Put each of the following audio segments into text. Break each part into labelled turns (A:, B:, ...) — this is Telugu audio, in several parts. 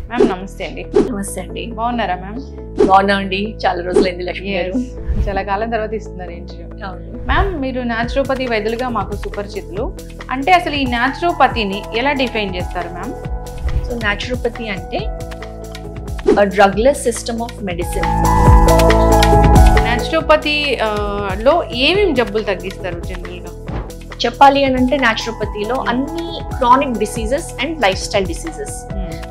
A: మ్యామ్ నమస్తే అండి.
B: నమస్తే అండి.
A: బాగున్నారా మ్యామ్?
B: బాగున్నా అండి. చాలా రోజులైంది లక్ష్మి గారు.
A: చాలా కాలం తర్వాత ఇస్తున్నారు ఇంటర్వ్యూ. మ్యామ్ మీరు న్యాచురోపతి వైద్యులుగా మాకు సుపరిచితులు. అంటే అసలు ఈ న్యాచురోపతిని ఎలా డిఫైన్ చేస్తారు మ్యామ్?
B: సో న్యాచురోపతి అంటే drugless system of medicine.
A: Naturopathy లో ఏమేమి జబ్బులు తగ్గిస్తారు జనరల్గా?
B: చెప్పాలి అని అంటే న్యాచురోపతిలో అన్ని chronic diseases and life style diseases.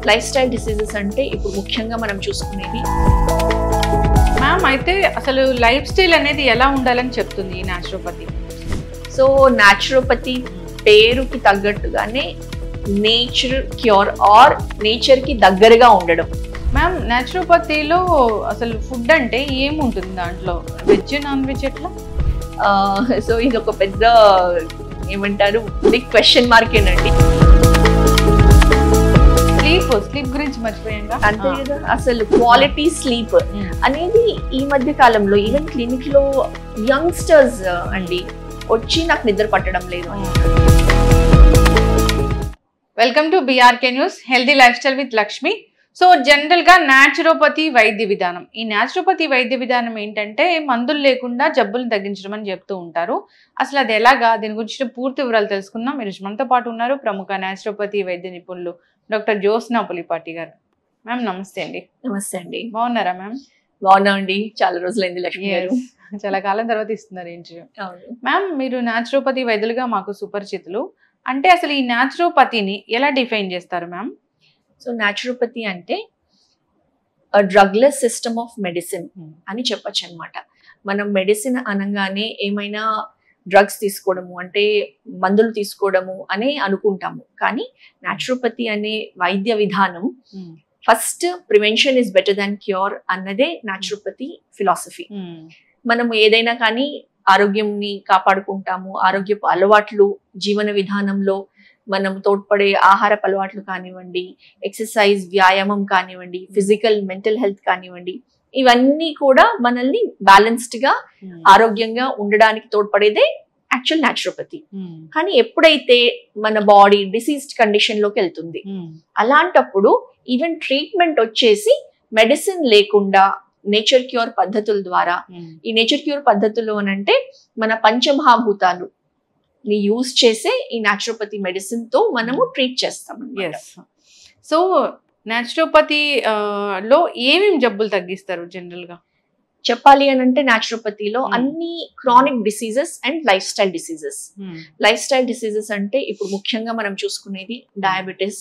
B: Life style diseases అంటే ఇప్పుడు ముఖ్యంగా మనం చూసుకునేది.
A: మ్యామ్ అయితే అసలు లైఫ్ స్టైల్ అనేది ఎలా ఉండాలని చెప్తుంది ఈ న్యాచురోపతి?
B: సో న్యాచురోపతి పేరుకి తగ్గట్టుగానే నేచర్ క్యూర్ ఆర్ నేచర్కి దగ్గరగా ఉండడం.
A: మ్యామ్ న్యాచురోపతిలో అసలు ఫుడ్ అంటే ఏముంటుంది దాంట్లో? వెజ్ నాన్ వెజ్ ఎట్లా?
B: సో ఇది ఒక పెద్ద ఏమంటారు బిగ్ క్వశ్చన్ మార్క్ ఏనండి.
A: స్లీప్ గురించి మర్చిపోయాక
B: అంతే కదా. అసలు క్వాలిటీ స్లీప్ అనేది ఈ మధ్య కాలంలో ఈవెన్ క్లినిక్ లో యంగ్స్టర్స్ అండి వచ్చి నాకు నిద్ర పట్టడం లేదు.
A: Welcome to BRK news healthy life style with Lakshmi. So general గా న్యాచురోపతి వైద్య విధానం, ఈ న్యాచురోపతి వైద్య విధానం ఏంటంటే మందులు లేకుండా జబ్బులను తగ్గించడం అని చెప్తూ ఉంటారు. అసలు అది ఎలాగా, దీని గురించి పూర్తి వివరాలు తెలుసుకుందాం. మీరు మనతో పాటు ఉన్నారు ప్రముఖ న్యాచురోపతి వైద్య నిపుణులు డాక్టర్ జ్యోత్స్న పులిపాటి గారు. మ్యామ్ నమస్తే అండి.
B: నమస్తే అండి.
A: బాగున్నారా మ్యామ్?
B: బాగున్నా అండి. చాలా రోజులైంది లక్ష్మి గారు.
A: చాలా కాలం తర్వాత ఇస్తున్నారు ఇంటర్వ్యూ. మ్యామ్ మీరు న్యాచురోపతి వైద్యులుగా మాకు సుపరిచితులు. అంటే అసలు ఈ న్యాచురోపతిని ఎలా డిఫైన్ చేస్తారు మ్యామ్?
B: సో న్యాచురోపతి అంటే డ్రగ్లెస్ సిస్టమ్ ఆఫ్ మెడిసిన్ అని చెప్పచ్చు అనమాట. మనం మెడిసిన్ అనగానే ఏమైనా డ్రగ్స్ తీసుకోవడము అంటే మందులు తీసుకోవడము అని అనుకుంటాము. కానీ న్యాచురోపతి అనే వైద్య విధానం first prevention is better than cure అన్నదే న్యాచురోపతి ఫిలాసఫీ. మనము ఏదైనా కానీ ఆరోగ్యంని కాపాడుకుంటాము. ఆరోగ్యపు అలవాట్లు, జీవన విధానంలో మనం తోడ్పడే ఆహారపు అలవాట్లు కానివ్వండి, ఎక్సర్సైజ్ వ్యాయామం కానివ్వండి, ఫిజికల్ మెంటల్ హెల్త్ కానివ్వండి, ఇవన్నీ కూడా మనల్ని బ్యాలెన్స్డ్ గా ఆరోగ్యంగా ఉండడానికి తోడ్పడేదే యాక్చువల్ న్యాచురోపతి. కానీ ఎప్పుడైతే మన బాడీ డిసీజ్డ్ కండిషన్ లోకి వెళ్తుంది, అలాంటప్పుడు ఈవెన్ ట్రీట్మెంట్ వచ్చేసి మెడిసిన్ లేకుండా నేచర్ క్యూర్ పద్ధతుల ద్వారా, ఈ నేచర్ క్యూర్ పద్ధతులు అనంటే మన పంచమహాభూతాలు ని యూజ్ చేసే ఈ న్యాచురోపతి మెడిసిన్ తో మనము ట్రీట్ చేస్తాం.
A: సో న్యాచురోపతి లో ఏమేమి జబ్బులు తగ్గిస్తారు జనరల్ గా?
B: చెప్పాలి అని అంటే న్యాచురోపతిలో అన్ని chronic diseases and life style diseases. Life style diseases అంటే ఇప్పుడు ముఖ్యంగా మనం చూసుకునేది డయాబెటిస్,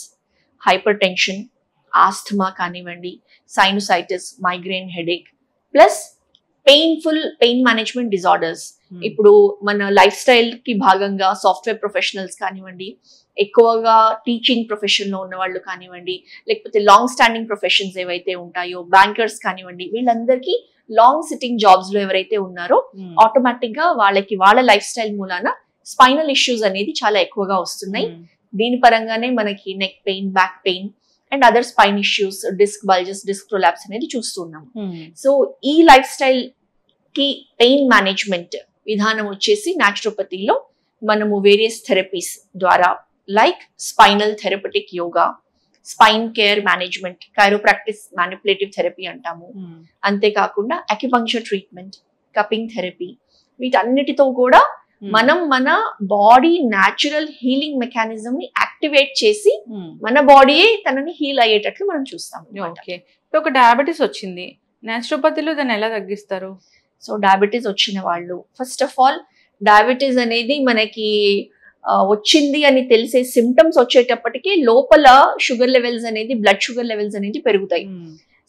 B: హైపర్ టెన్షన్, ఆస్థమా కానివ్వండి, sinusitis, migraine, headache, plus pain management disorders. ఇప్పుడు మన లైఫ్ స్టైల్ కి భాగంగా సాఫ్ట్వేర్ ప్రొఫెషనల్స్ కానివ్వండి, ఎక్కువగా టీచింగ్ ప్రొఫెషన్ లో ఉన్న వాళ్ళు కానివ్వండి, లేకపోతే లాంగ్ స్టాండింగ్ ప్రొఫెషన్స్ ఏవైతే ఉంటాయో, బ్యాంకర్స్ కానివ్వండి, వీళ్ళందరికీ లాంగ్ సిట్టింగ్ జాబ్స్ లో ఎవరైతే ఉన్నారో ఆటోమేటిక్ గా వాళ్ళకి వాళ్ళ లైఫ్ స్టైల్ మూలాన స్పైనల్ ఇష్యూస్ అనేది చాలా ఎక్కువగా వస్తున్నాయి. దీని పరంగానే మనకి neck pain, back pain and other spine issues, disc bulges, disc prolapse అనేది చూస్తున్నాం. సో ఈ లైఫ్ స్టైల్ కి పెయిన్ మేనేజ్మెంట్ విధానం వచ్చేసి న్యాచురోపతిలో మనము వేరియస్ థెరపీస్ ద్వారా like spinal therapeutic yoga, spine care management, chiropractic manipulative therapy అంటాము. అంతేకాకుండా అక్యుపంక్చర్ ట్రీట్మెంట్, కపింగ్ థెరపీ, వీటన్నిటితో కూడా మనం మన బాడీ న్యాచురల్ హీలింగ్ మెకానిజం ని యాక్టివేట్ చేసి మన బాడీయే తనని హీల్ అయ్యేటట్లు మనం చూస్తాం.
A: ఒక డయాబెటీస్ వచ్చింది, న్యాచురోపతిలో దాన్ని ఎలా తగ్గిస్తారు?
B: సో డయాబెటీస్ వచ్చిన వాళ్ళు ఫస్ట్ ఆఫ్ ఆల్, డయాబెటీస్ అనేది మనకి వచ్చింది అని తెలిసే సిమ్టమ్స్ వచ్చేటప్పటికి లోపల షుగర్ లెవెల్స్ అనేది, బ్లడ్ షుగర్ లెవెల్స్ అనేది పెరుగుతాయి.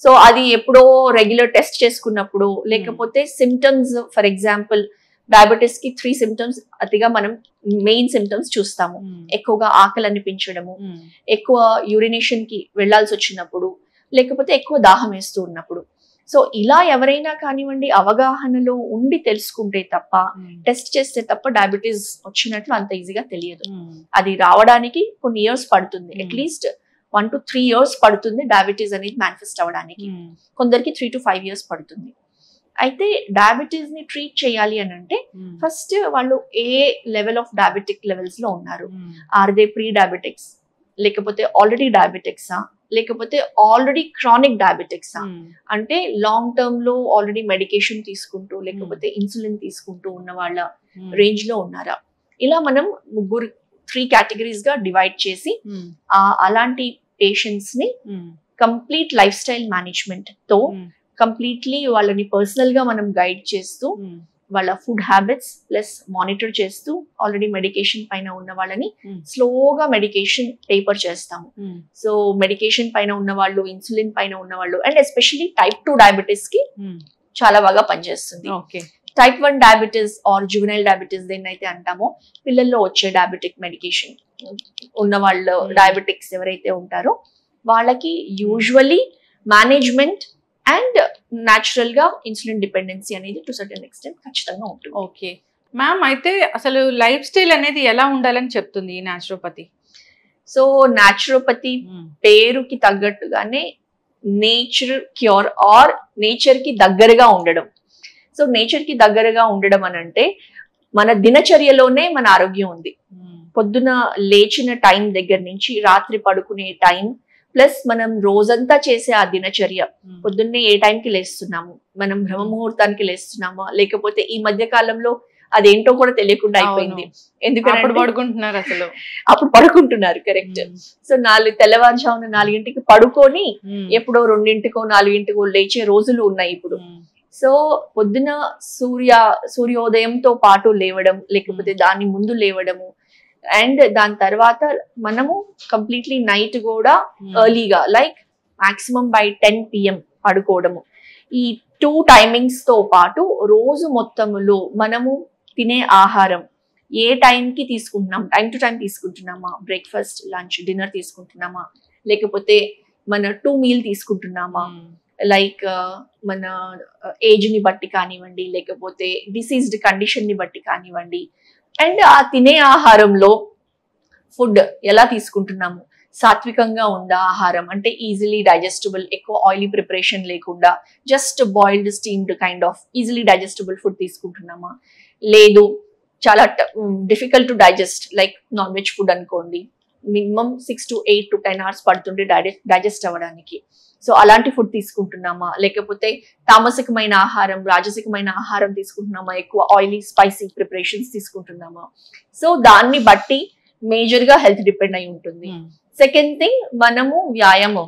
B: సో అది ఎప్పుడో రెగ్యులర్ టెస్ట్ చేసుకున్నప్పుడు, లేకపోతే సిమ్టమ్స్, ఫర్ ఎగ్జాంపుల్ డయాబెటీస్ కి 3 సిమ్టమ్స్ అతిగా మనం మెయిన్ సిమ్టమ్స్ చూస్తాము. ఎక్కువగా ఆకలి అనిపించడము, ఎక్కువ యూరినేషన్ కి వెళ్లాల్సి వచ్చినప్పుడు, లేకపోతే ఎక్కువ దాహం వేస్తూ ఉన్నప్పుడు. సో ఇలా ఎవరైనా కానివ్వండి అవగాహనలో ఉండి తెలుసుకుంటే తప్ప, టెస్ట్ చేస్తే తప్ప డయాబెటీస్ వచ్చినట్లు అంత ఈజీగా తెలియదు. అది రావడానికి కొన్ని ఇయర్స్ పడుతుంది, అట్లీస్ట్ 1 to 3 years పడుతుంది డయాబెటీస్ అనేది మేనిఫెస్ట్ అవ్వడానికి. కొందరికి 3 to 5 years పడుతుంది. అయితే డయాబెటీస్ ని ట్రీట్ చేయాలి అని అంటే ఫస్ట్ వాళ్ళు ఏ లెవెల్ ఆఫ్ డయాబెటిక్ లెవెల్స్ లో ఉన్నారు, ఆర్ దే ప్రీ డయాబెటిక్స్ లేకపోతే ఆల్రెడీ డయాబెటిక్సా, లేకపోతే ఆల్రెడీ క్రానిక్ డయాబెటిక్సా, అంటే లాంగ్ టర్మ్ లో ఆల్రెడీ మెడికేషన్ తీసుకుంటూ లేకపోతే ఇన్సులిన్ తీసుకుంటూ ఉన్న వాళ్ళ రేంజ్ లో ఉన్నారా, ఇలా మనం 3 కేటగిరీస్ గా డివైడ్ చేసి అలాంటి పేషెంట్స్ ని కంప్లీట్ లైఫ్ స్టైల్ మేనేజ్మెంట్ తో కంప్లీట్లీ వాళ్ళని పర్సనల్ గా మనం గైడ్ చేస్తూ వాళ్ళ ఫుడ్ హ్యాబిట్స్ ప్లస్ మానిటర్ చేస్తూ ఆల్రెడీ మెడికేషన్ పైన ఉన్న వాళ్ళని స్లోగా మెడికేషన్ టేపర్ చేస్తాము. సో మెడికేషన్ పైన ఉన్న వాళ్ళు, ఇన్సులిన్ పైన ఉన్న వాళ్ళు, అండ్ ఎస్పెషల్లీ టైప్ 2 డయాబెటీస్ కి చాలా బాగా పనిచేస్తుంది. Type 1 diabetes or juvenile diabetes దేన్నైతే అంటామో, పిల్లల్లో వచ్చే డయాబెటిక్ మెడికేషన్ ఉన్న వాళ్ళు, డయాబెటిక్స్ ఎవరైతే ఉంటారో వాళ్ళకి యూజువల్లీ మేనేజ్మెంట్ అండ్ న్యాచురల్ గా ఇన్సులిన్ డిపెండెన్సీ అనేది టు సర్టెన్ ఎక్స్టెంట్ ఖచ్చితంగా ఉంటుంది.
A: ఓకే మ్యామ్, అయితే అసలు లైఫ్ స్టైల్ అనేది ఎలా ఉండాలని చెప్తుంది ఈ న్యాచురోపతి?
B: సో న్యాచురోపతి పేరుకి తగ్గట్టుగానే నేచర్ క్యూర్ ఆర్ నేచర్ కి దగ్గరగా ఉండడం. సో నేచర్ కి దగ్గరగా ఉండడం అని అంటే మన దినచర్యలోనే మన ఆరోగ్యం ఉంది. పొద్దున లేచిన టైం దగ్గర నుంచి రాత్రి పడుకునే టైం ప్లస్ మనం రోజంతా చేసే ఆ దినచర్య, పొద్దున్నే ఏ టైంకి లేస్తున్నాము, మనం బ్రహ్మ ముహూర్తానికి లేస్తున్నామా, లేకపోతే ఈ మధ్య కాలంలో అదేంటో కూడా తెలియకుండా అయిపోయింది. ఎందుకంటే
A: పడుకుంటున్నారు, అసలు
B: అప్పుడు పడుకుంటున్నారు, కరెక్ట్. సో తెల్లవారుజామున 4 పడుకొని ఎప్పుడో 2 4 లేచే రోజులు ఉన్నాయి ఇప్పుడు. సో పొద్దున సూర్యోదయంతో పాటు లేవడం, లేకపోతే దాని ముందు లేవడము, అండ్ దాని తర్వాత మనము కంప్లీట్లీ నైట్ కూడా ఎర్లీగా లైక్ మాక్సిమం బై 10 PM పడుకోవడము. ఈ 2 టైమింగ్స్ తో పాటు రోజు మొత్తములో మనము తినే ఆహారం ఏ టైంకి తీసుకుంటున్నాం, టైం టు టైం తీసుకుంటున్నామా, బ్రేక్ఫాస్ట్ లంచ్ డిన్నర్ తీసుకుంటున్నామా, లేకపోతే మన 2 మీల్ తీసుకుంటున్నామా, లైక్ మన ఏజ్ ని బట్టి కానివ్వండి, లేకపోతే డిసీజ్డ్ కండిషన్ ని బట్టి కానివ్వండి, అండ్ ఆ తినే ఆహారంలో ఫుడ్ ఎలా తీసుకుంటున్నాము, సాత్వికంగా ఉందా ఆహారం, అంటే ఈజీలీ డైజెస్టబుల్, ఎక్కువ ఆయిలీ ప్రిపరేషన్ లేకుండా just boiled steamed kind of easily digestible food తీసుకుంటున్నామా, లేదు చాలా difficult to digest like non veg food అనుకోండి, మినిమం 6 to 8 to 10 hours పడుతుండే డైజెస్ట్ అవ్వడానికి. సో అలాంటి ఫుడ్ తీసుకుంటున్నామా, లేకపోతే తామసికమైన ఆహారం, రాజసికమైన ఆహారం తీసుకుంటున్నామా, ఎక్కువ ఆయిలీ స్పైసీ ప్రిపరేషన్స్ తీసుకుంటున్నామా. సో దాన్ని బట్టి మేజర్ గా హెల్త్ డిపెండ్ అయి ఉంటుంది. సెకండ్ థింగ్, మనము వ్యాయామం,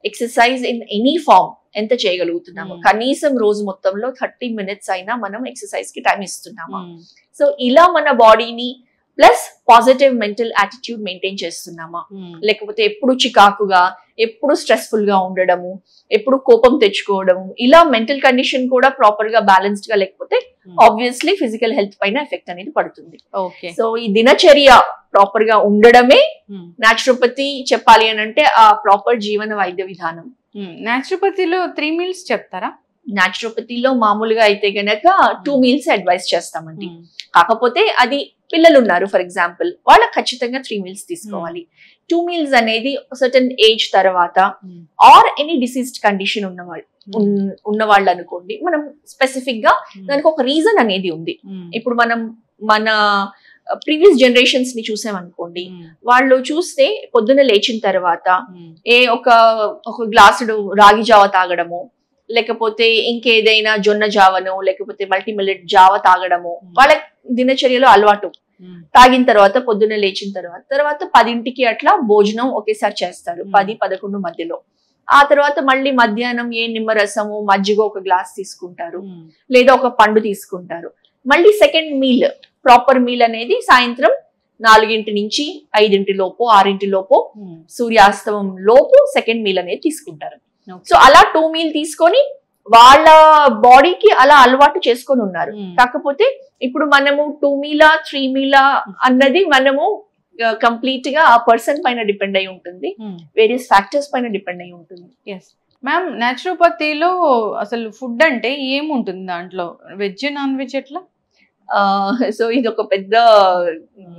B: ఎక్సర్సైజ్ ఇన్ ఎనీ ఫార్మ్ ఎంత చేయగలుగుతున్నాము, కనీసం రోజు మొత్తంలో 30 minutes అయినా మనం ఎక్సర్సైజ్ కి టైం ఇస్తున్నామా. సో ఇలా మన బాడీని plus positive mental attitude maintain చేస్తున్నామా, లేకపోతే ఎప్పుడు చికాకుగా, ఎప్పుడు స్ట్రెస్ఫుల్ గా ఉండడము, ఎప్పుడు కోపం తెచ్చుకోవడము, ఇలా మెంటల్ కండిషన్ కూడా ప్రాపర్ గా బ్యాలెన్స్డ్ గా లేకపోతే ఆబ్వియస్లీ ఫిజికల్ హెల్త్ పైన ఎఫెక్ట్ అనేది పడుతుంది. సో ఈ దినచర్య ప్రాపర్ గా ఉండడమే న్యాచురోపతి చెప్పాలి అని అంటే ఆ ప్రాపర్ జీవన వైద్య విధానం.
A: న్యాచురోపతిలో 3 meals చెప్తారా?
B: న్యాచురోపతిలో మామూలుగా అయితే గనక 2 meals అడ్వైస్ చేస్తామండి. కాకపోతే అది పిల్లలు ఉన్నారు ఫర్ ఎగ్జాంపుల్, వాళ్ళకి ఖచ్చితంగా 3 meals తీసుకోవాలి. 2 meals అనేది సర్టన్ ఏజ్ తర్వాత ఆర్ ఎనీ డిసీజ్డ్ కండిషన్ ఉన్నవాళ్ళు అనుకోండి, మనం స్పెసిఫిక్ గా దానికి ఒక రీజన్ అనేది ఉంది. ఇప్పుడు మనం మన ప్రీవియస్ జనరేషన్స్ ని చూసామనుకోండి, వాళ్ళు చూస్తే పొద్దున లేచిన తర్వాత ఒక గ్లాసుడు రాగి జావ తాగడము, లేకపోతే ఇంకేదైనా జొన్న జావనో లేకపోతే మల్టీ మిల్లెట్ జావ తాగడము వాళ్ళ దినచర్యలో అలవాటు. తాగిన తర్వాత పొద్దున్న లేచిన తర్వాత 10ంటికి అట్లా భోజనం ఒకేసారి చేస్తారు, 10-11 మధ్యలో. ఆ తర్వాత మళ్ళీ మధ్యాహ్నం నిమ్మరసము మజ్జిగ ఒక గ్లాస్ తీసుకుంటారు, లేదా ఒక పండు తీసుకుంటారు. మళ్ళీ సెకండ్ మీల్, ప్రాపర్ మీల్ అనేది సాయంత్రం 4 నుంచి 5 లోపు 6 లోపు సూర్యాస్తమం లోపు సెకండ్ మీల్ అనేది తీసుకుంటారు. సో అలా 2 meal తీసుకొని వాళ్ళ బాడీకి అలా అలవాటు చేసుకొని ఉన్నారు. కాకపోతే ఇప్పుడు మనము 2 meal 3 meal అన్నది మనము కంప్లీట్ గా ఆ పర్సన్ పైన డిపెండ్ అయి ఉంటుంది, వేరియస్ ఫ్యాక్టర్స్ పైన డిపెండ్ అయి ఉంటుంది.
A: మ్యామ్, న్యాచురోపతిలో అసలు ఫుడ్ అంటే ఏముంటుంది దాంట్లో, వెజ్ నాన్ వెజ్ ఎట్లా?
B: సో ఇది ఒక పెద్ద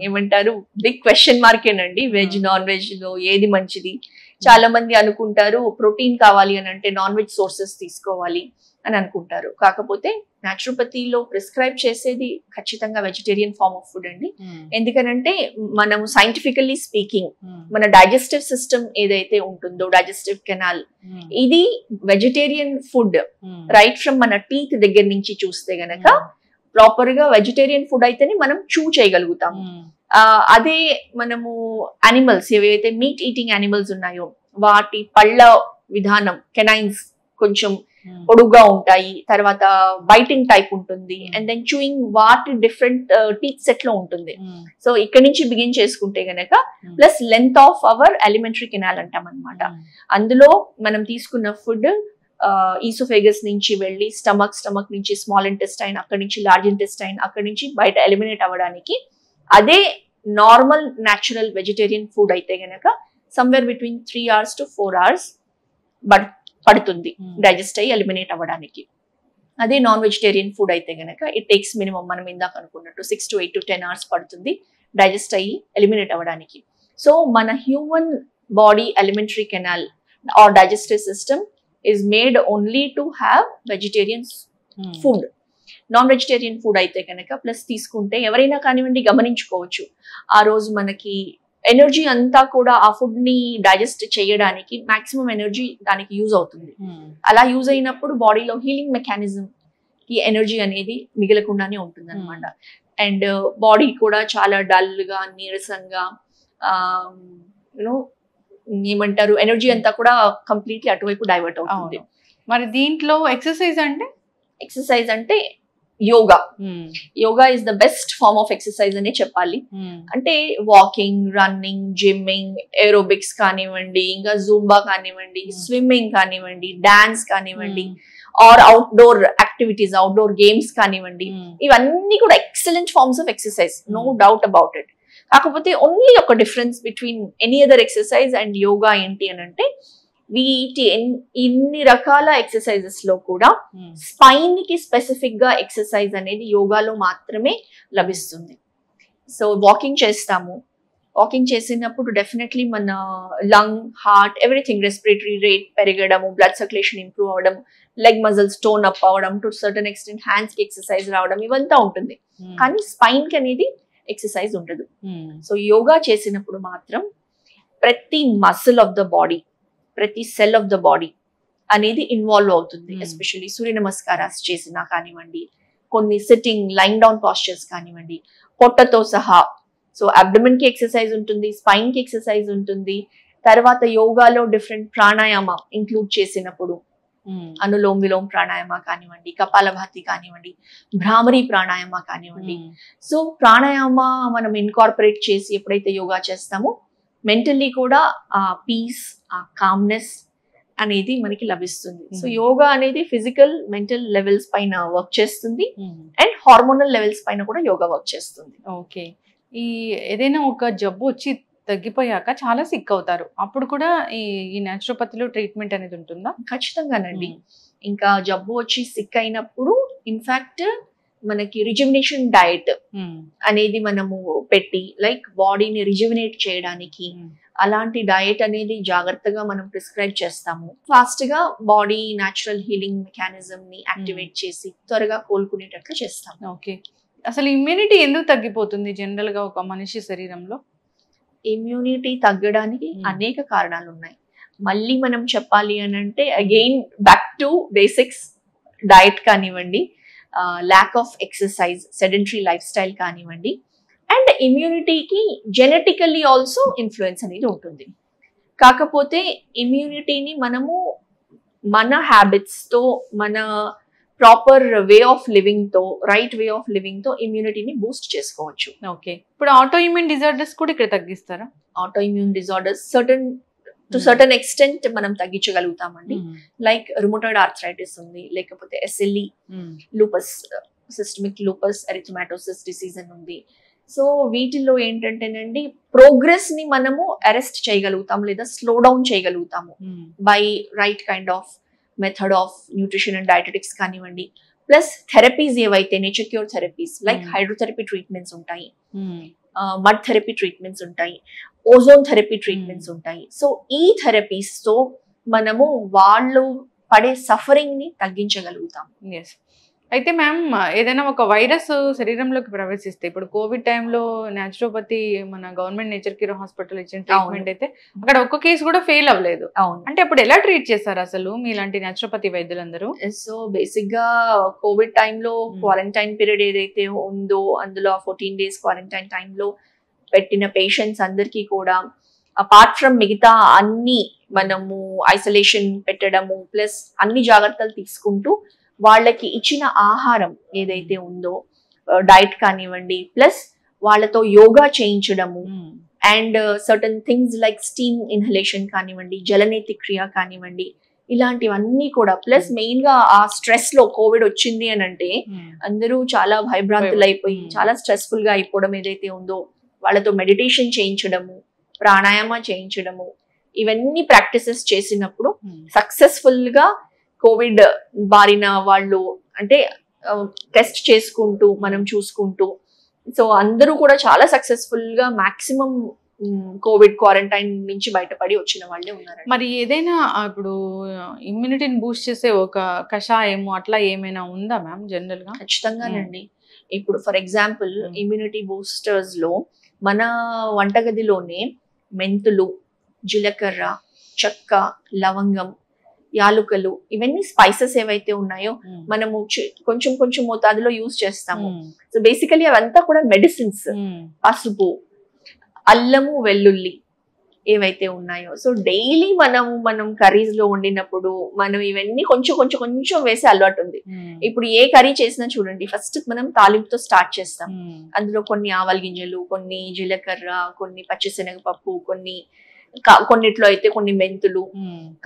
B: ఏమంటారు బిగ్ క్వశ్చన్ మార్కేనండి. వెజ్ నాన్ వెజ్ లో ఏది మంచిది? చాలా మంది అనుకుంటారు ప్రోటీన్ కావాలి అని అంటే నాన్ వెజ్ సోర్సెస్ తీసుకోవాలి అని అనుకుంటారు. కాకపోతే న్యాచురోపతిలో ప్రిస్క్రైబ్ చేసేది ఖచ్చితంగా వెజిటేరియన్ ఫార్మ్ ఆఫ్ ఫుడ్ అండి. ఎందుకనంటే మనము సైంటిఫికల్లీ స్పీకింగ్ మన డైజెస్టివ్ సిస్టమ్ ఏదైతే ఉంటుందో, డైజెస్టివ్ కెనాల్, ఇది వెజిటేరియన్ ఫుడ్ రైట్ ఫ్రమ్ మన టీత్ దగ్గర నుంచి చూస్తే గనక ప్రాపర్ గా వెజిటేరియన్ ఫుడ్ అయితేనే మనం చూ చేయగలుగుతాము. అదే మనము యానిమల్స్ ఏవైతే మీట్ ఈటింగ్ యానిమల్స్ ఉన్నాయో వాటి పళ్ళ విధానం కెనైన్స్ కొంచెం పొడుగ్గా ఉంటాయి, తర్వాత బైటింగ్ టైప్ ఉంటుంది, అండ్ దెన్ చూయింగ్ వాటి డిఫరెంట్ టీత్ సెట్ లో ఉంటుంది. సో ఇక్కడ నుంచి బిగిన్ చేసుకుంటే గనక plus length of our elementary canal అంటాం అనమాట. అందులో మనం తీసుకున్న ఫుడ్ ఈసోఫేగస్ నుంచి వెళ్ళి స్టమక్ నుంచి స్మాల్ ఇంటెస్టైన్, అక్కడి నుంచి లార్జ్ ఇంటెస్టైన్, అక్కడి నుంచి బయట ఎలిమినేట్ అవ్వడానికి అదే నార్మల్ న్యాచురల్ వెజిటేరియన్ ఫుడ్ అయితే గనక somewhere between 3 hours to 4 hours పడుతుంది డైజెస్ట్ అయ్యి ఎలిమినేట్ అవ్వడానికి. అదే నాన్ వెజిటేరియన్ ఫుడ్ అయితే గనక ఇట్ టేక్స్ మినిమం మనం ఇందాక అనుకున్నట్టు 6 to 8 to 10 hours పడుతుంది డైజెస్ట్ అయ్యి ఎలిమినేట్ అవ్వడానికి. సో మన human body elementary canal or digestive system is made only to have vegetarian food. Non vegetarian food అయితే కనుక ప్లస్ తీసుకుంటే ఎవరైనా కానివ్వండి గమనించుకోవచ్చు, ఆ రోజు మనకి ఎనర్జీ అంతా కూడా ఆ ఫుడ్ ని డైజెస్ట్ చేయడానికి మాక్సిమం ఎనర్జీ దానికి యూజ్ అవుతుంది. అలా యూజ్ అయినప్పుడు బాడీలో హీలింగ్ మెకానిజం కి ఎనర్జీ అనేది మిగలకుండానే ఉంటుంది అనమాట. అండ్ బాడీ కూడా చాలా డల్ గా నీరసంగా యూనో ఏమంటారు ఎనర్జీ అంతా కూడా కంప్లీట్లీ అటువైపు డైవర్ట్ అవుతుంది.
A: మరి దీంట్లో ఎక్సర్సైజ్ అంటే
B: yoga. Yoga is the best form of exercise అనే చెప్పాలి. అంటే వాకింగ్, రన్నింగ్, జిమ్మింగ్, ఏరోబిక్స్ కానివ్వండి, ఇంకా జూంబా కానివ్వండి, స్విమ్మింగ్ కానివ్వండి, డాన్స్ కానివ్వండి, or outdoor activities, outdoor games కానివ్వండి, ఇవన్నీ కూడా excellent forms of exercise, no doubt about it. కాకపోతే ఓన్లీ ఒక difference between any other exercise and yoga ఏంటి అని అంటే వీటి ఇన్ని రకాల ఎక్సర్సైజెస్ లో కూడా స్పైన్ కి స్పెసిఫిక్ గా ఎక్సర్సైజ్ అనేది యోగాలో మాత్రమే లభిస్తుంది. సో వాకింగ్ చేస్తాము, వాకింగ్ చేసినప్పుడు డెఫినెట్లీ మన lung, heart, everything, respiratory rate పెరగడము, బ్లడ్ సర్క్యులేషన్ ఇంప్రూవ్ అవ్వడం, లెగ్ మజిల్స్ టోన్ అప్ అవ్వడం, టు సర్టన్ ఎక్స్టెంట్ హ్యాండ్స్ కి ఎక్సర్సైజ్ రావడం, ఇవంతా ఉంటుంది. కానీ స్పైన్ కి అనేది ఎక్సర్సైజ్ ఉండదు. సో యోగా చేసినప్పుడు మాత్రం ప్రతి మసిల్ ఆఫ్ ద బాడీ, ప్రతి సెల్ ఆఫ్ ద బాడీ అనేది ఇన్వాల్వ్ అవుతుంది. ఎస్పెషల్లీ సూర్య నమస్కారాస్ చేసినా కానివ్వండి, కొన్ని సిట్టింగ్ లైన్ డౌన్ పాస్చర్స్ కానివ్వండి, పొట్టతో సహా. సో అబ్డమన్ కి ఎక్సర్సైజ్ ఉంటుంది, స్పైన్ కి ఎక్సర్సైజ్ ఉంటుంది. తర్వాత యోగాలో డిఫరెంట్ ప్రాణాయామ ఇంక్లూడ్ చేసినప్పుడు అనులోమ్ విలోమ్ ప్రాణాయామ కానివ్వండి, కపాలభాతి కానివ్వండి, భ్రామరి ప్రాణాయామ కానివ్వండి. సో ప్రాణాయామ మనం ఇన్కార్పొరేట్ చేసి ఎప్పుడైతే యోగా చేస్తామో మెంటల్లీ కూడా ఆ పీస్, ఆ కామ్నెస్ అనేది మనకి లభిస్తుంది. సో యోగా అనేది ఫిజికల్, మెంటల్ లెవెల్స్ పైన వర్క్ చేస్తుంది అండ్ హార్మోనల్ లెవెల్స్ పైన కూడా యోగా వర్క్ చేస్తుంది.
A: ఓకే. ఈ ఏదైనా ఒక జబ్బు వచ్చి తగ్గిపోయాక చాలా సిక్ అవుతారు, అప్పుడు కూడా ఈ న్యాచురోపతిలో ట్రీట్మెంట్ అనేది ఉంటుందా?
B: ఖచ్చితంగానండి. ఇంకా జబ్బు వచ్చి సిక్ అయినప్పుడు ఇన్ఫాక్ట్ మనకి రిజ్యుమినేషన్ డయట్ అనేది మనము పెట్టి లైక్ బాడీని రిజ్యుమినేట్ చేయడానికి అలాంటి డయట్ అనేది జాగ్రత్తగా మనం ప్రిస్క్రైబ్ చేస్తాము. ఫాస్ట్ గా బాడీ న్యాచురల్ హీలింగ్ మెకానిజం ని యాక్టివేట్ చేసి త్వరగా కోలుకునేటట్లు చేస్తాం.
A: ఓకే. అసలు ఇమ్యూనిటీ ఎందుకు తగ్గిపోతుంది జనరల్ గా ఒక మనిషి శరీరంలో?
B: ఇమ్యూనిటీ తగ్గడానికి అనేక కారణాలు ఉన్నాయి. మళ్ళీ మనం చెప్పాలి అని అంటే again back to basics, diet కానివ్వండి, lack of exercise, sedentary life style కానివ్వండి, అండ్ ఇమ్యూనిటీకి జెనెటికల్లీ ఆల్సో ఇన్ఫ్లుయెన్స్ అనేది ఉంటుంది. కాకపోతే ఇమ్యూనిటీని మనము మన హ్యాబిట్స్తో, మన ప్రాపర్ వే ఆఫ్ లివింగ్ తో, రైట్ వే ఆఫ్ లివింగ్ తో ఇమ్యూనిటీని బూస్ట్ చేసుకోవచ్చు.
A: ఓకే. ఇప్పుడు ఆటో ఇమ్యూన్ డిజార్డర్స్ కూడా ఇక్కడ తగ్గిస్తారా?
B: Auto immune disorders certain extent మనం తగ్గించగలుగుతామండి. లైక్ రుమటాయిడ్ ఆర్థరైటిస్ ఉంది, లేకపోతే SLE, lupus, systemic lupus erythematosus disease అని ఉంది. సో వీటిల్లో ఏంటంటేనండి ప్రోగ్రెస్ ని మనము అరెస్ట్ చేయగలుగుతాము లేదా స్లో డౌన్ చేయగలుగుతాము by right kind of method of nutrition and డయటెటిక్స్ కానివ్వండి, ప్లస్ థెరపీస్ ఏవైతే nature cure therapies like hydrotherapy treatments ఉంటాయి, మడ్ థెరపీ ట్రీట్మెంట్స్ ఉంటాయి, ఓజోన్ థెరపీ ట్రీట్మెంట్స్ ఉంటాయి. సో ఈ థెరపీస్ తో మనము వాళ్ళు పడే సఫరింగ్ ని తగ్గించగలుగుతాం.
A: అయితే మ్యామ్ ఏదైనా ఒక వైరస్ శరీరంలోకి ప్రవేశిస్తే ఇప్పుడు కోవిడ్ టైంలో న్యాచురోపతి మన గవర్నమెంట్ నేచర్ క్యూర్ హాస్పిటల్ ఇచ్చిన ట్రీట్మెంట్ అయితే అక్కడ ఒక్క కేసు కూడా ఫెయిల్ అవ్వలేదు. అంటే అప్పుడు ఎలా ట్రీట్ చేస్తారు అసలు మీలాంటి న్యాచురోపతి వైద్యులందరూ?
B: సో బేసిక్ గా కోవిడ్ టైంలో క్వారంటైన్ పీరియడ్ ఏదైతే ఉందో అందులో 14 days క్వారంటైన్ టైంలో పెట్టిన పేషెంట్స్ అందరికీ కూడా అపార్ట్ ఫ్రమ్ మిగతా అన్ని మనము ఐసోలేషన్ పెట్టడము ప్లస్ అన్ని జాగ్రత్తలు తీసుకుంటూ వాళ్ళకి ఇచ్చిన ఆహారం ఏదైతే ఉందో డైట్ కానివ్వండి ప్లస్ వాళ్ళతో యోగా చేయించడము and certain things like steam inhalation కానివ్వండి జలనేతి క్రియ కానివ్వండి ఇలాంటివన్నీ కూడా ప్లస్ మెయిన్ గా ఆ స్ట్రెస్ లో కోవిడ్ వచ్చింది అని అంటే అందరూ చాలా భయభ్రాంతులు అయిపోయి చాలా స్ట్రెస్ఫుల్ గా అయిపోవడం ఏదైతే ఉందో వాళ్ళతో మెడిటేషన్ చేయించడము ప్రాణాయామ చేయించడము ఇవన్నీ ప్రాక్టీసెస్ చేసినప్పుడు సక్సెస్ఫుల్ గా కోవిడ్ బారిన వాళ్ళు అంటే టెస్ట్ చేసుకుంటూ మనం చూసుకుంటూ సో అందరూ కూడా చాలా సక్సెస్ఫుల్ గా మాక్సిమం కోవిడ్ క్వారంటైన్ నుంచి బయటపడి వచ్చిన వాళ్ళే ఉన్నారు.
A: మరి ఏదైనా ఇప్పుడు ఇమ్యూనిటీని బూస్ట్ చేసే ఒక కషాయము అట్లా ఏమైనా ఉందా మ్యామ్ జనరల్ గా?
B: ఖచ్చితంగానండి. ఇప్పుడు ఫర్ ఎగ్జాంపుల్ ఇమ్యూనిటీ బూస్టర్స్ లో మన వంటగదిలోనే మెంతులు జీలకర్ర చెక్క లవంగం యాలుకలు ఇవన్నీ స్పైసెస్ ఏవైతే ఉన్నాయో మనము కొంచెం కొంచెం మోతాదులో యూజ్ చేస్తాము. సో బేసికలీ అవంతా కూడా మెడిసిన్స్. పసుపు అల్లము వెల్లుల్లి ఏవైతే ఉన్నాయో సో డైలీ మనం కర్రీస్ లో వండినప్పుడు మనం ఇవన్నీ కొంచెం కొంచెం కొంచెం వేసే అలవాటు ఉంది. ఇప్పుడు ఏ కర్రీ చేసినా చూడండి ఫస్ట్ మనం తాలింపుతో స్టార్ట్ చేస్తాం. అందులో కొన్ని ఆవాల గింజలు కొన్ని జీలకర్ర కొన్ని పచ్చిశనగపప్పు కొన్నిట్లో అయితే కొన్ని మెంతులు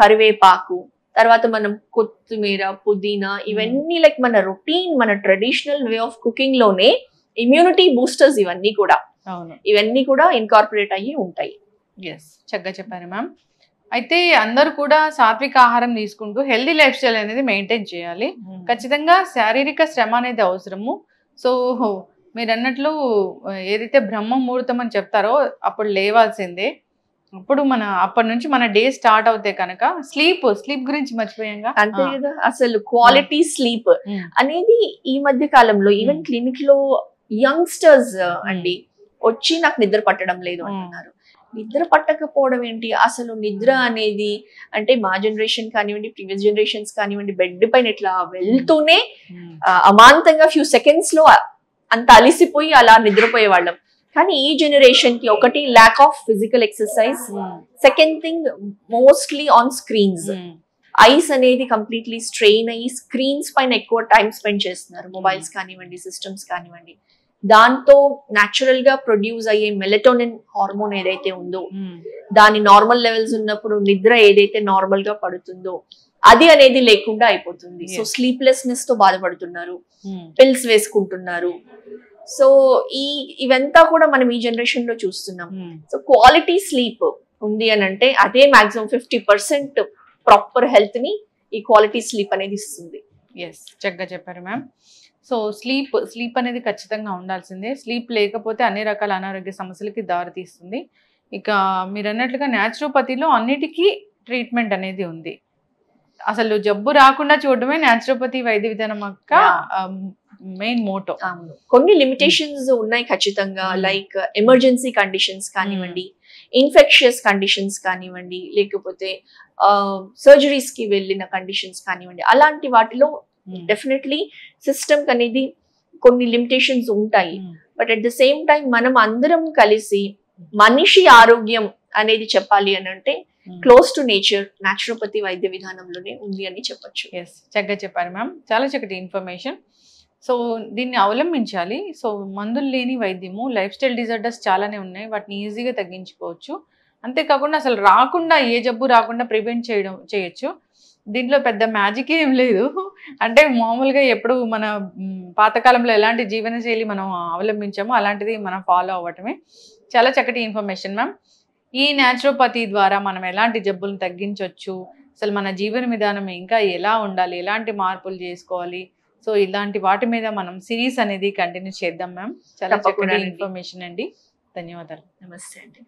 B: కరివేపాకు తర్వాత మనం కొత్తిమీర పుదీనా ఇవన్నీ లైక్ మన రొటీన్ మన ట్రెడిషనల్ వే ఆఫ్ కుకింగ్ లోనే ఇమ్యూనిటీ బూస్టర్స్ ఇవన్నీ కూడా ఇన్కార్పొరేట్ అయ్యి ఉంటాయి.
A: చక్కగా చెప్పారు మ్యామ్. అయితే అందరూ కూడా సాత్విక ఆహారం తీసుకుంటూ హెల్దీ లైఫ్ స్టైల్ అనేది మెయింటైన్ చేయాలి. ఖచ్చితంగా శారీరక శ్రమ అనేది అవసరము. సో మీరు అన్నట్లు ఏదైతే బ్రహ్మ ముహూర్తం అని చెప్తారో అప్పుడు లేవాల్సిందే. అప్పుడు అప్పటి నుంచి మన డే స్టార్ట్ అవుతే కనుక స్లీప్ గురించి మర్చిపోయాంగా.
B: అంతే కదా, అసలు క్వాలిటీ స్లీప్ అనేది ఈ మధ్య కాలంలో ఈవెన్ క్లినిక్ లో యంగ్స్టర్స్ అండి వచ్చి నాకు నిద్ర పట్టడం లేదు అంటున్నారు. నిద్ర పట్టకపోవడం ఏంటి అసలు? నిద్ర అనేది అంటే మా జనరేషన్ కానివ్వండి ప్రీవియస్ జనరేషన్స్ కానివ్వండి బెడ్ పైన ఇట్లా వెళ్తూనే అమాంతంగా ఫ్యూ సెకండ్స్ లో అంత అలిసిపోయి అలా నిద్రపోయే వాళ్ళం. కానీ ఈ జనరేషన్ కి ఒకటి lack of physical exercise, second thing mostly on screens. Ice అనేది కంప్లీట్లీ స్ట్రెయిన్ అయ్యి స్క్రీన్స్ పైన ఎక్కువ టైం స్పెండ్ చేస్తున్నారు. మొబైల్స్ కానివ్వండి సిస్టమ్స్ కానివ్వండి. దాంతో న్యాచురల్ గా ప్రొడ్యూస్ అయ్యే మెలటోనిన్ హార్మోన్ ఏదైతే ఉందో దాని నార్మల్ లెవెల్స్ ఉన్నప్పుడు నిద్ర ఏదైతే నార్మల్ గా పడుతుందో అది అనేది లేకుండా అయిపోతుంది. సో స్లీప్లెస్నెస్ తో బాధపడుతున్నారు, పిల్స్ వేసుకుంటున్నారు. సో ఇవంతా కూడా మనం ఈ జనరేషన్ లో చూస్తున్నాం. సో క్వాలిటీ స్లీప్ ఉంది అని అంటే అదే మాక్సిమం 50% ప్రాపర్ హెల్త్ ని ఈ క్వాలిటీ స్లీప్ అనేది ఇస్తుంది.
A: చక్కగా చెప్పారు మ్యామ్. సో స్లీప్ అనేది ఖచ్చితంగా ఉండాల్సిందే. స్లీప్ లేకపోతే అన్ని రకాల అనారోగ్య సమస్యలకి దారితీస్తుంది. ఇక మీరు అన్నట్లుగా న్యాచురోపతిలో అన్నిటికీ ట్రీట్మెంట్ అనేది ఉంది. అసలు జబ్బు రాకుండా చూడడమే న్యాచురోపతి వైద్య విధానం యొక్క మెయిన్ మోటో.
B: కొన్ని లిమిటేషన్స్ ఉన్నాయి ఖచ్చితంగా, లైక్ ఎమర్జెన్సీ కండిషన్స్ కానివ్వండి, ఇన్ఫెక్షియస్ కండిషన్స్ కానివ్వండి, లేకపోతే సర్జరీస్ కి వెళ్ళిన కండిషన్స్ కానివ్వండి, అలాంటి వాటిలో డెఫినెట్లీ సిస్టమ్ అనేది కొన్ని లిమిటేషన్స్ ఉంటాయి. But at the same time మనం అందరం కలిసి మనిషి ఆరోగ్యం అనేది చెప్పాలి అని అంటే క్లోజ్ టు నేచర్ న్యాచురోపతి వైద్య విధానంలోనే ఉంది అని చెప్పొచ్చు.
A: చక్కగా చెప్పారు మ్యామ్, చాలా చక్కటి ఇన్ఫర్మేషన్. సో దీన్ని అవలంబించాలి. సో మందులు లేని వైద్యము, లైఫ్ స్టైల్ డిజార్డర్స్ చాలానే ఉన్నాయి, వాటిని ఈజీగా తగ్గించుకోవచ్చు. అంతేకాకుండా అసలు రాకుండా ఏ జబ్బు రాకుండా ప్రివెంట్ చేయొచ్చు. దీంట్లో పెద్ద మ్యాజిక్ ఏం లేదు. అంటే మామూలుగా ఎప్పుడు మన పాతకాలంలో ఎలాంటి జీవనశైలి మనం అవలంబించామో అలాంటిది మనం ఫాలో అవ్వటమే. చాలా చక్కటి ఇన్ఫర్మేషన్ మ్యామ్. ఈ న్యాచురోపతి ద్వారా మనం ఎలాంటి జబ్బులను తగ్గించవచ్చు, అసలు మన జీవన విధానం ఇంకా ఎలా ఉండాలి, ఎలాంటి మార్పులు చేసుకోవాలి, సో ఇలాంటి వాటి మీద మనం సిరీస్ అనేది కంటిన్యూ చేద్దాం మ్యామ్. చాలా చక్కటి ఇన్ఫర్మేషన్ అండి. ధన్యవాదాలు.
B: నమస్తే అండి.